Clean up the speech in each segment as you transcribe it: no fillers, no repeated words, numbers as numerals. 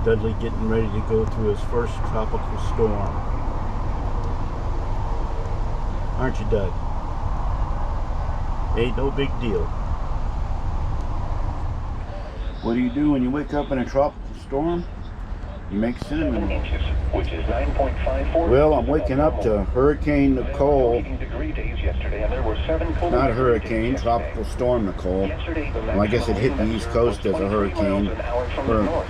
Dudley getting ready to go through his first tropical storm. Aren't you, Dud? Ain't no big deal. What do you do when you wake up in a tropical storm? You make cinnamon rolls. Which is 9.54. Well, I'm waking up to Hurricane Nicole. Not hurricane, tropical storm Nicole. Well, I guess it hit the East Coast as a hurricane, or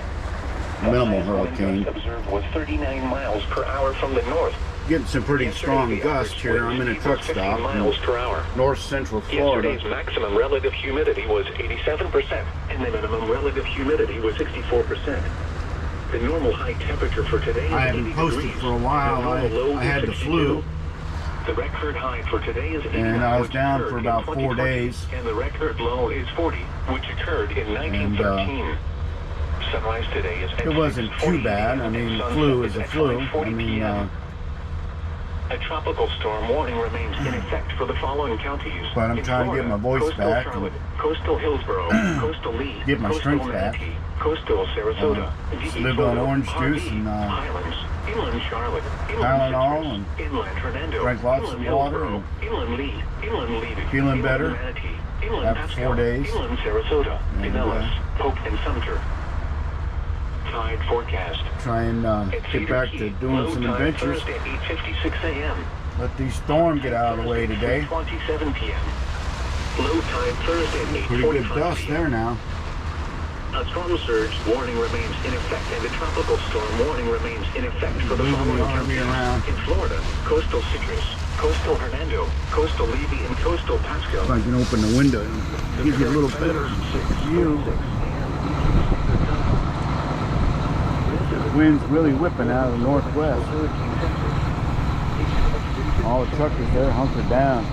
minimal hurricane. Was 39 miles per hour from the north. Getting some pretty strong gusts here. I'm in a truck stop miles per hour. North Central Florida. Yesterday's maximum relative humidity was 87%, and the minimum relative humidity was 64%. The normal high temperature for today is I haven't 80 posted degrees. for a while. I had the flu. The record high for today is 81, And I was which down occurred for in about 4 2020, days. And the record low is 40, which occurred in 1913. Sunrise today is It wasn't too bad. I mean, flu is a flu. I mean, a tropical storm warning remains in effect for the following counties. But I'm trying to get my voice coastal back Charlotte, coastal Hillsborough, coastal Lee, get my coastal strength back. Manatee, coastal Sarasota, Lived on orange juice and Highlands, inland Charlotte, Tylenol Citrus, and inland Fernando, drank lots inland of water Hillsborough, inland Lee, inland Levy, feeling inland better Manatee, inland after Pasco, 4 days. inland Sarasota, And, Pinellas, Pope and Sumter. Tide forecast. try and get back to doing some adventures. Thursday, 8:56 a.m. Let these storms get out of the way today. 27 p.m. Low tide Thursday, Pretty good 8:45 dust there now. A storm surge warning remains in effect, and a tropical storm warning remains in effect for the Moving following the RV counties. around. In Florida, coastal Citrus, coastal Hernando, coastal Levy, and coastal Pasco. If I can open the window and give you a little better view. The wind's really whipping out of the northwest. All the truckers there hunkered down.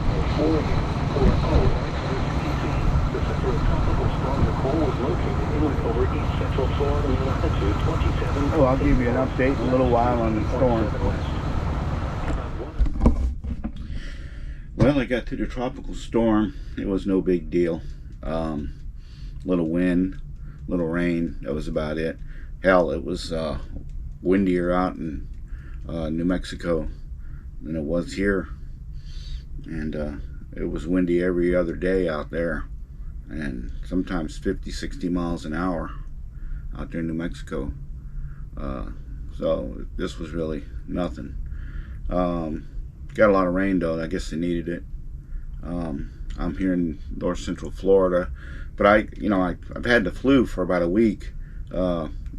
Oh, I'll give you an update in a little while on the storm. Well, I got through the tropical storm. It was no big deal. Little wind, little rain. That was about it. Hell, it was windier out in New Mexico than it was here, and it was windy every other day out there, and sometimes 50-60 miles an hour out there in New Mexico. So this was really nothing. Got a lot of rain though. I guess they needed it. I'm here in North Central Florida, but I've had the flu for about a week.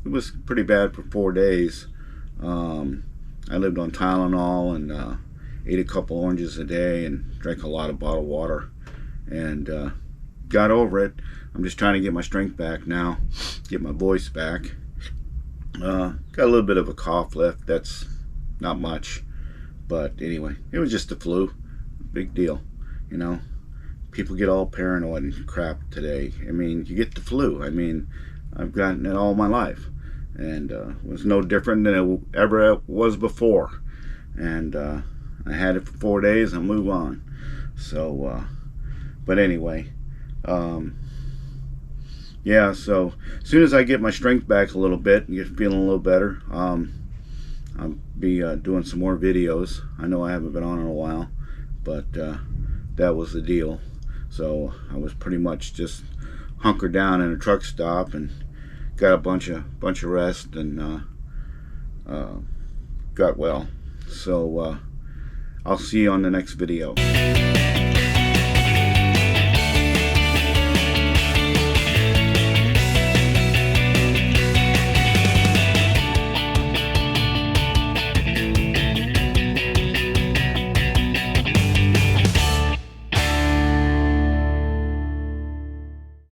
It was pretty bad for 4 days. I lived on Tylenol and ate a couple oranges a day and drank a lot of bottled water, and got over it. I'm just trying to get my strength back now, get my voice back. Got a little bit of a cough left. That's not much, but anyway, it was just the flu. Big deal, you know. People get all paranoid and crap today. I mean, you get the flu. I mean, I've gotten it all my life, and it was no different than it ever was before. And I had it for 4 days and move on. So, but anyway, yeah. So as soon as I get my strength back a little bit and get feeling a little better, I'll be doing some more videos. I know I haven't been on in a while, but that was the deal. So I was pretty much just hunkered down in a truck stop and got a bunch of rest and got well. So I'll see you on the next video.